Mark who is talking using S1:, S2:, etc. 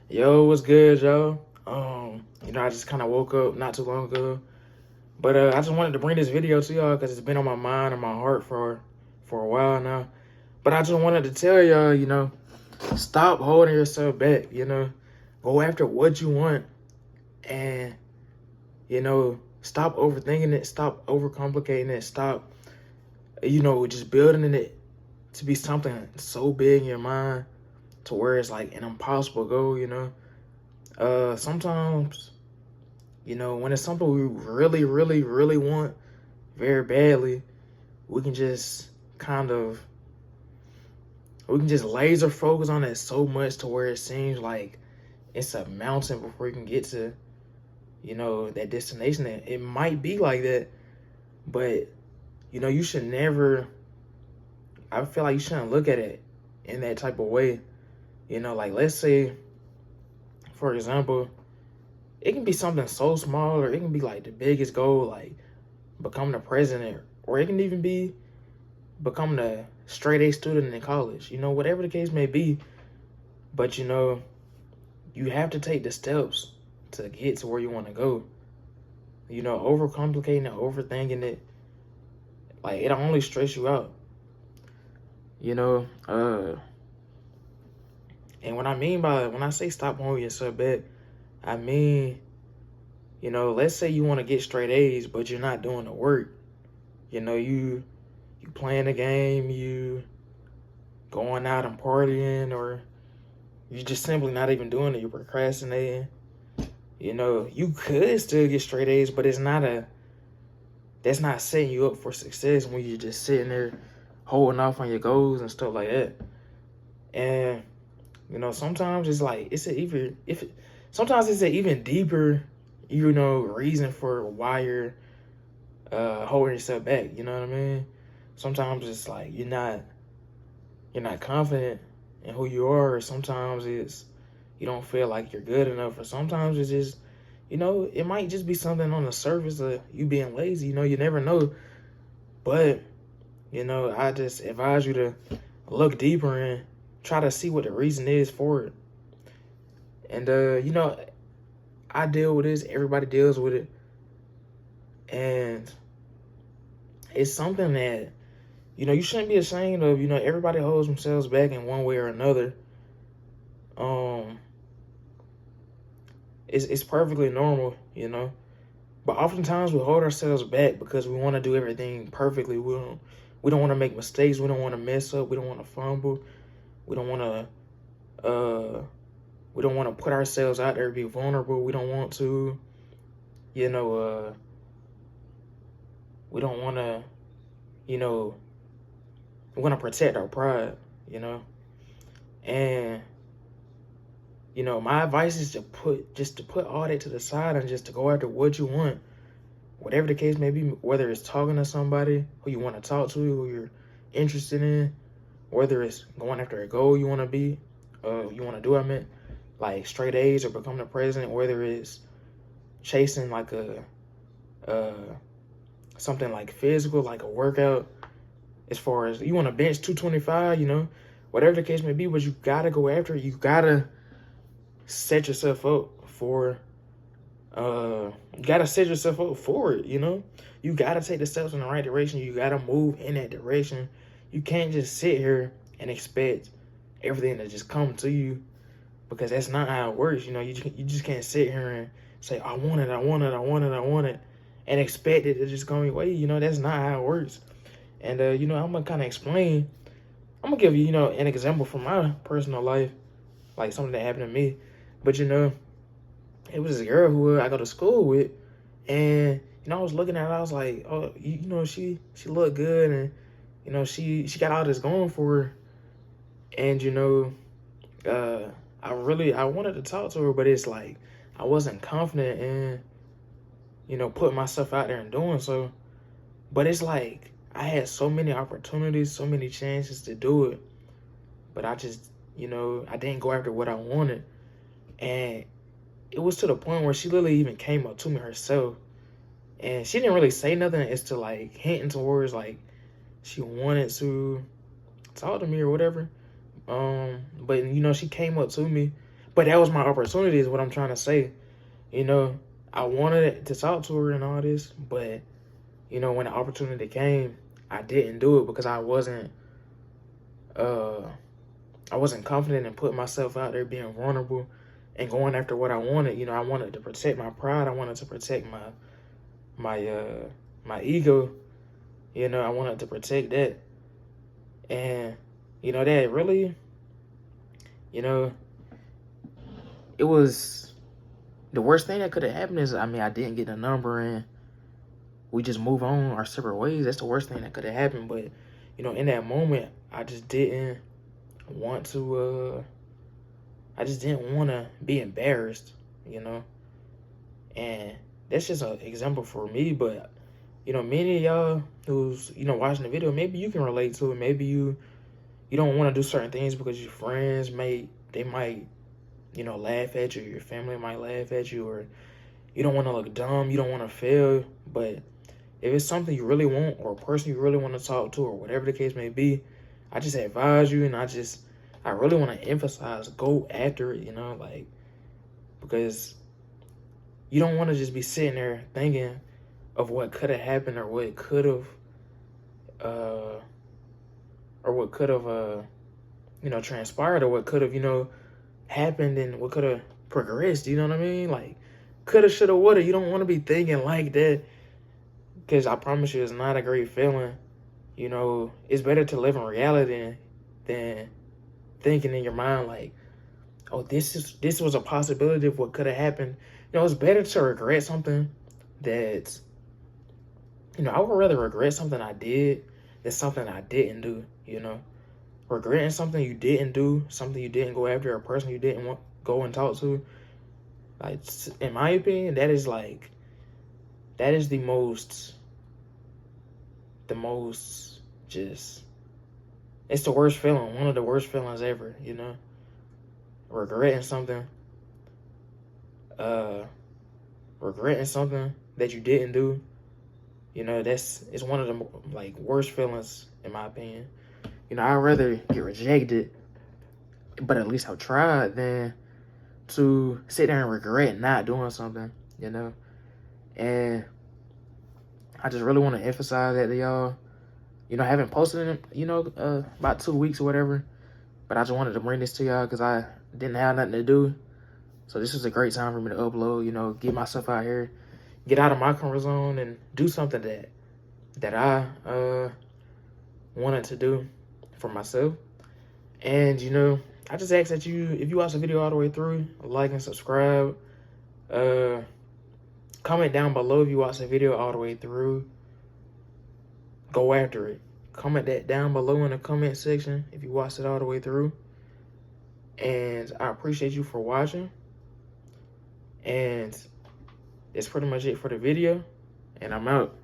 S1: Yo, what's good, yo? I just kind of woke up not too long ago, but I just wanted to bring this video to y'all because it's been on my mind and my heart for a while now. But I just wanted to tell y'all, stop holding yourself back. Go after what you want, and stop overthinking it, stop overcomplicating it, stop, just building it to be something so big in your mind to where it's like an impossible goal. Sometimes, when it's something we really, really, really want very badly, we can just kind of, we can just laser focus on it so much to where it seems like it's a mountain before you can get to, that destination. It might be like that, but, you should never, I feel like you shouldn't look at it in that type of way. Like let's say, for example, it can be something so small, or it can be like the biggest goal, like becoming the president, or it can even be becoming a straight A student in college, whatever the case may be. But you have to take the steps to get to where you want to go. Overcomplicating it, overthinking it, like it'll only stress you out. You know, uh, and when I say stop holding yourself back, I mean, let's say you want to get straight A's, but you're not doing the work. You playing the game, you going out and partying, or you just simply not even doing it. You're procrastinating. You could still get straight A's, but that's not setting you up for success when you're just sitting there holding off on your goals and stuff like that. And sometimes it's like sometimes it's an even deeper, reason for why you're holding yourself back. You know what I mean? Sometimes it's like you're not confident in who you are, or sometimes it's you don't feel like you're good enough, or sometimes it's just it might just be something on the surface of you being lazy. You never know. But I just advise you to look deeper and try to see what the reason is for it. And I deal with this, everybody deals with it, and it's something that you shouldn't be ashamed of. Everybody holds themselves back in one way or another. It's perfectly normal. But oftentimes we hold ourselves back because we want to do everything perfectly. We don't want to make mistakes. We don't want to mess up. We don't want to fumble. We don't want to put ourselves out there, be vulnerable. We don't want to, we don't want to, we want to protect our pride, and my advice is to put all that to the side and just to go after what you want, whatever the case may be. Whether it's talking to somebody who you want to talk to, who you're interested in, whether it's going after a goal you want to do. I meant like straight A's or becoming the president. Whether it's chasing like something like physical, like a workout. As far as you want to bench 225, whatever the case may be, but you gotta go after it. You gotta set yourself up for it. You gotta take the steps in the right direction. You gotta move in that direction. You can't just sit here and expect everything to just come to you, because that's not how it works. You just can't sit here and say, I want it, and expect it to just come your way. That's not how it works. And I'm gonna kind of explain. I'm gonna give you, an example from my personal life, like something that happened to me. But it was this girl who I go to school with, and I was looking at her. I was like, oh, she looked good, and she got all this going for her, and I wanted to talk to her, but it's like I wasn't confident in putting myself out there and doing so. But it's like I had so many opportunities, so many chances to do it, but I just I didn't go after what I wanted. And it was to the point where she literally even came up to me herself, and she didn't really say nothing as to like hinting towards like she wanted to talk to me or whatever. But she came up to me, But that was my opportunity is what I'm trying to say. You know, I wanted to talk to her and all this, but, you know, when the opportunity came, I didn't do it because uh, I wasn't confident in putting myself out there, being vulnerable and going after what I wanted. You know, I wanted to protect my pride. I wanted to protect my ego. You know, I wanted to protect that. And, you know, that really, you know, it was the worst thing that could have happened is, I mean, I didn't get a number and we just move on our separate ways. That's the worst thing that could have happened. But, you know, in that moment, I just didn't want to, I just didn't want to be embarrassed, you know. And that's just an example for me. But, you know, many of y'all who's, you know, watching the video, maybe you can relate to it. Maybe you don't want to do certain things because your friends they might, you know, laugh at you. Your family might laugh at you, or you don't want to look dumb. You don't want to fail. But if it's something you really want, or a person you really want to talk to, or whatever the case may be, I just advise you, and I really want to emphasize, go after it, you know, like, because you don't want to just be sitting there thinking of what could have happened, or what could have, you know, transpired, or what could have, you know, happened, and what could have progressed, you know what I mean? Like, coulda, shoulda, woulda. You don't want to be thinking like that, because I promise you, it's not a great feeling. You know, it's better to live in reality than thinking in your mind like, oh, this was a possibility of what could have happened. You know, it's better to regret something that, you know, I would rather regret something I did than something I didn't do, you know. Regretting something you didn't do, something you didn't go after, a person you didn't want go and talk to, like, in my opinion, that is the most just, it's the worst feeling, one of the worst feelings ever, you know. Regretting something, regretting something that you didn't do, you know, it's one of the, like, worst feelings in my opinion. You know, I'd rather get rejected, but at least I've tried, than to sit there and regret not doing something, you know. And I just really want to emphasize that to y'all. You know, I haven't posted in, you know, about 2 weeks or whatever, but I just wanted to bring this to y'all because I didn't have nothing to do. So this was a great time for me to upload, you know, get myself out here, get out of my comfort zone, and do something that I wanted to do for myself. And, you know, I just ask that you, if you watch the video all the way through, like and subscribe. Comment down below if you watch the video all the way through. Go after it. Comment that down below in the comment section if you watched it all the way through. And I appreciate you for watching. And that's pretty much it for the video. And I'm out.